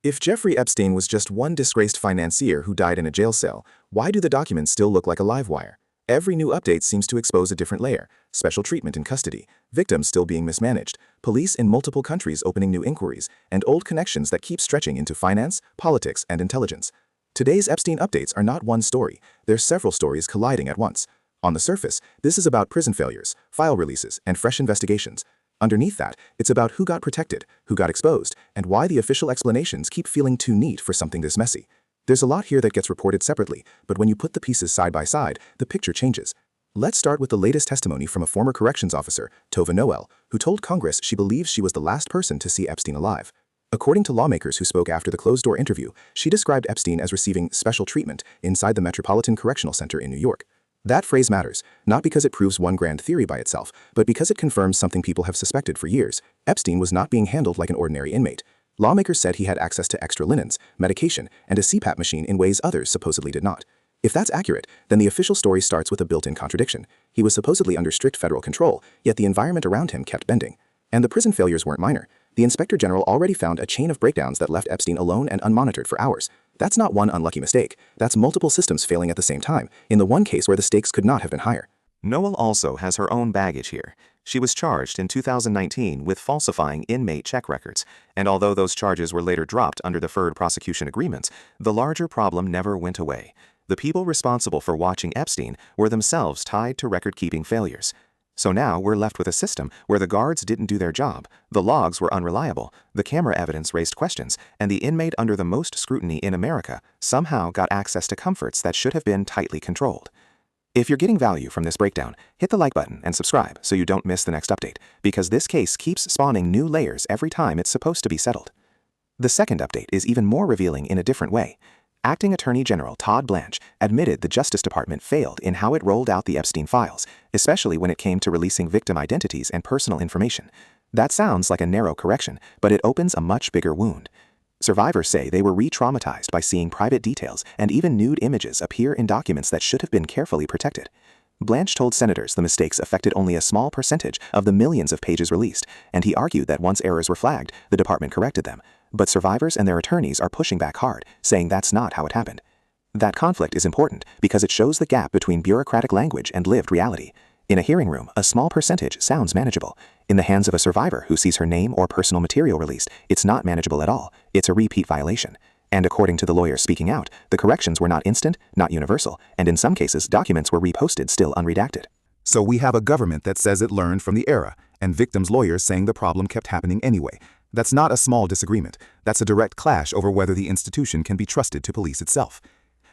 If Jeffrey Epstein was just one disgraced financier who died in a jail cell, why do the documents still look like a live wire? Every new update seems to expose a different layer: special treatment in custody, victims still being mismanaged, police in multiple countries opening new inquiries, and old connections that keep stretching into finance, politics, and intelligence. Today's Epstein updates are not one story, they're several stories colliding at once. On the surface, this is about prison failures, file releases, and fresh investigations. Underneath that, it's about who got protected, who got exposed, and why the official explanations keep feeling too neat for something this messy. There's a lot here that gets reported separately, but when you put the pieces side by side, the picture changes. Let's start with the latest testimony from a former corrections officer, Tova Noel, who told Congress she believes she was the last person to see Epstein alive. According to lawmakers who spoke after the closed-door interview, she described Epstein as receiving special treatment inside the Metropolitan Correctional Center in New York. That phrase matters, not because it proves one grand theory by itself, but because it confirms something people have suspected for years. Epstein was not being handled like an ordinary inmate. Lawmakers said he had access to extra linens, medication, and a CPAP machine in ways others supposedly did not. If that's accurate, then the official story starts with a built-in contradiction. He was supposedly under strict federal control, yet the environment around him kept bending. And the prison failures weren't minor. The Inspector General already found a chain of breakdowns that left Epstein alone and unmonitored for hours. That's not one unlucky mistake. That's multiple systems failing at the same time, in the one case where the stakes could not have been higher. Noel also has her own baggage here. She was charged in 2019 with falsifying inmate check records, and although those charges were later dropped under deferred prosecution agreements, the larger problem never went away. The people responsible for watching Epstein were themselves tied to record-keeping failures. So now we're left with a system where the guards didn't do their job, the logs were unreliable, the camera evidence raised questions, and the inmate under the most scrutiny in America somehow got access to comforts that should have been tightly controlled. If you're getting value from this breakdown, hit the like button and subscribe so you don't miss the next update, because this case keeps spawning new layers every time it's supposed to be settled. The second update is even more revealing in a different way. Acting Attorney General Todd Blanche admitted the Justice Department failed in how it rolled out the Epstein files, especially when it came to releasing victim identities and personal information. That sounds like a narrow correction, but it opens a much bigger wound. Survivors say they were re-traumatized by seeing private details and even nude images appear in documents that should have been carefully protected. Blanche told senators the mistakes affected only a small percentage of the millions of pages released, and he argued that once errors were flagged, the department corrected them. But survivors and their attorneys are pushing back hard, saying that's not how it happened. That conflict is important because it shows the gap between bureaucratic language and lived reality. In a hearing room, a small percentage sounds manageable. In the hands of a survivor who sees her name or personal material released, it's not manageable at all. It's a repeat violation. And according to the lawyers speaking out, the corrections were not instant, not universal, and in some cases, documents were reposted still unredacted. So we have a government that says it learned from the era, and victims' lawyers saying the problem kept happening anyway. That's not a small disagreement. That's a direct clash over whether the institution can be trusted to police itself.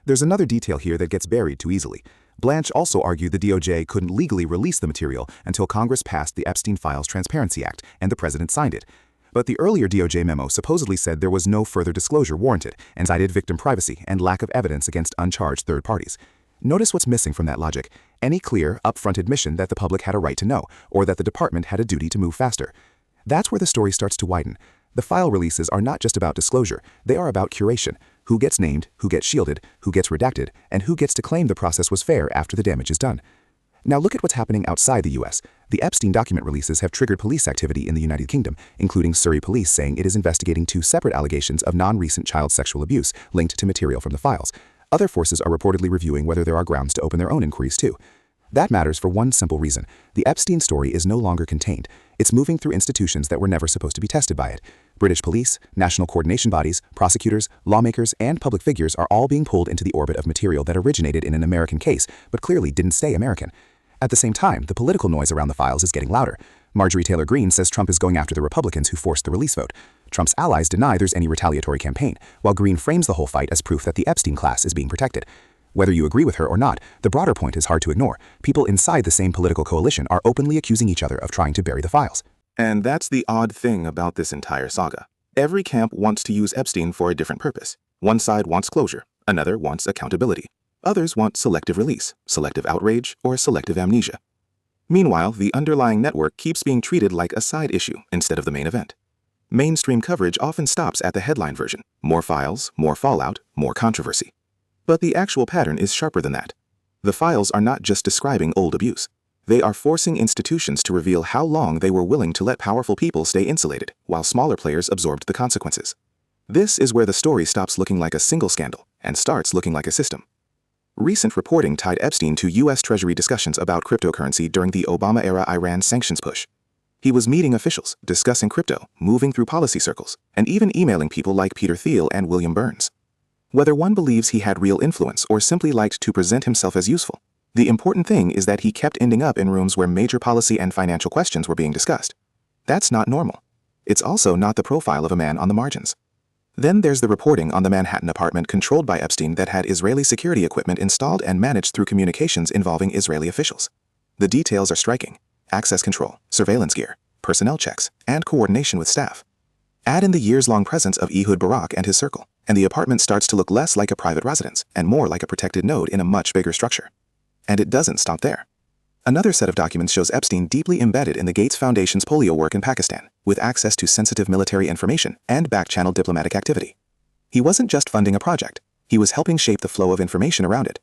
There's another detail here that gets buried too easily. Blanche also argued the DOJ couldn't legally release the material until Congress passed the Epstein Files Transparency Act and the president signed it. But the earlier DOJ memo supposedly said there was no further disclosure warranted and cited victim privacy and lack of evidence against uncharged third parties. Notice what's missing from that logic: any clear, upfront admission that the public had a right to know, or that the department had a duty to move faster. That's where the story starts to widen. The file releases are not just about disclosure, they are about curation. Who gets named, who gets shielded, who gets redacted, and who gets to claim the process was fair after the damage is done. Now look at what's happening outside the US. The Epstein document releases have triggered police activity in the United Kingdom, including Surrey Police saying it is investigating 2 separate allegations of non-recent child sexual abuse linked to material from the files. Other forces are reportedly reviewing whether there are grounds to open their own inquiries too. That matters for one simple reason. The Epstein story is no longer contained. It's moving through institutions that were never supposed to be tested by it. British police, national coordination bodies, prosecutors, lawmakers, and public figures are all being pulled into the orbit of material that originated in an American case, but clearly didn't stay American. At the same time, the political noise around the files is getting louder. Marjorie Taylor Greene says Trump is going after the Republicans who forced the release vote. Trump's allies deny there's any retaliatory campaign, while Greene frames the whole fight as proof that the Epstein class is being protected. Whether you agree with her or not, the broader point is hard to ignore. People inside the same political coalition are openly accusing each other of trying to bury the files. And that's the odd thing about this entire saga. Every camp wants to use Epstein for a different purpose. One side wants closure, another wants accountability. Others want selective release, selective outrage, or selective amnesia. Meanwhile, the underlying network keeps being treated like a side issue instead of the main event. Mainstream coverage often stops at the headline version: more files, more fallout, more controversy. But the actual pattern is sharper than that. The files are not just describing old abuse. They are forcing institutions to reveal how long they were willing to let powerful people stay insulated, while smaller players absorbed the consequences. This is where the story stops looking like a single scandal and starts looking like a system. Recent reporting tied Epstein to U.S. Treasury discussions about cryptocurrency during the Obama-era Iran sanctions push. He was meeting officials, discussing crypto, moving through policy circles, and even emailing people like Peter Thiel and William Burns. Whether one believes he had real influence or simply liked to present himself as useful, the important thing is that he kept ending up in rooms where major policy and financial questions were being discussed. That's not normal. It's also not the profile of a man on the margins. Then there's the reporting on the Manhattan apartment controlled by Epstein that had Israeli security equipment installed and managed through communications involving Israeli officials. The details are striking: access control, surveillance gear, personnel checks, and coordination with staff. Add in the years-long presence of Ehud Barak and his circle, and the apartment starts to look less like a private residence and more like a protected node in a much bigger structure. And it doesn't stop there. Another set of documents shows Epstein deeply embedded in the Gates Foundation's polio work in Pakistan, with access to sensitive military information and back-channel diplomatic activity. He wasn't just funding a project, he was helping shape the flow of information around it.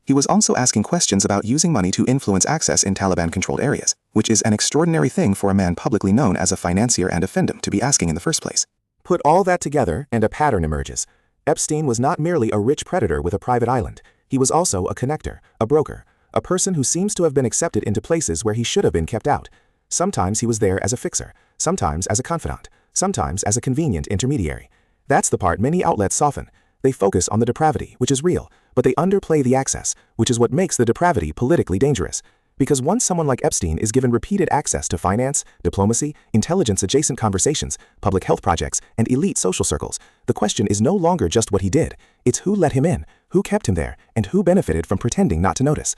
He was also asking questions about using money to influence access in Taliban-controlled areas, which is an extraordinary thing for a man publicly known as a financier and a findom to be asking in the first place. Put all that together, and a pattern emerges. Epstein was not merely a rich predator with a private island. He was also a connector, a broker, a person who seems to have been accepted into places where he should have been kept out. Sometimes he was there as a fixer, sometimes as a confidant, sometimes as a convenient intermediary. That's the part many outlets soften. They focus on the depravity, which is real, but they underplay the access, which is what makes the depravity politically dangerous. Because once someone like Epstein is given repeated access to finance, diplomacy, intelligence-adjacent conversations, public health projects, and elite social circles, the question is no longer just what he did. It's who let him in, who kept him there, and who benefited from pretending not to notice.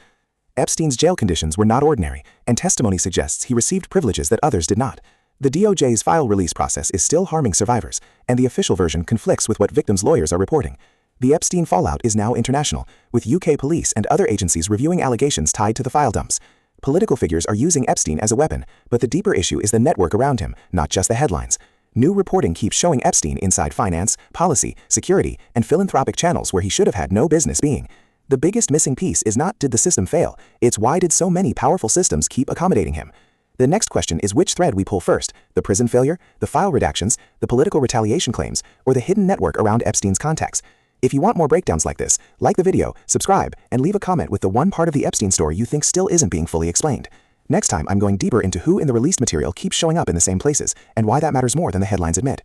Epstein's jail conditions were not ordinary, and testimony suggests he received privileges that others did not. The DOJ's file release process is still harming survivors, and the official version conflicts with what victims' lawyers are reporting. The Epstein fallout is now international, with UK police and other agencies reviewing allegations tied to the file dumps. Political figures are using Epstein as a weapon, but the deeper issue is the network around him, not just the headlines. New reporting keeps showing Epstein inside finance, policy, security, and philanthropic channels where he should have had no business being. The biggest missing piece is not did the system fail, it's why did so many powerful systems keep accommodating him. The next question is which thread we pull first, the prison failure, the file redactions, the political retaliation claims, or the hidden network around Epstein's contacts. If you want more breakdowns like this, like the video, subscribe, and leave a comment with the one part of the Epstein story you think still isn't being fully explained. Next time I'm going deeper into who in the released material keeps showing up in the same places, and why that matters more than the headlines admit.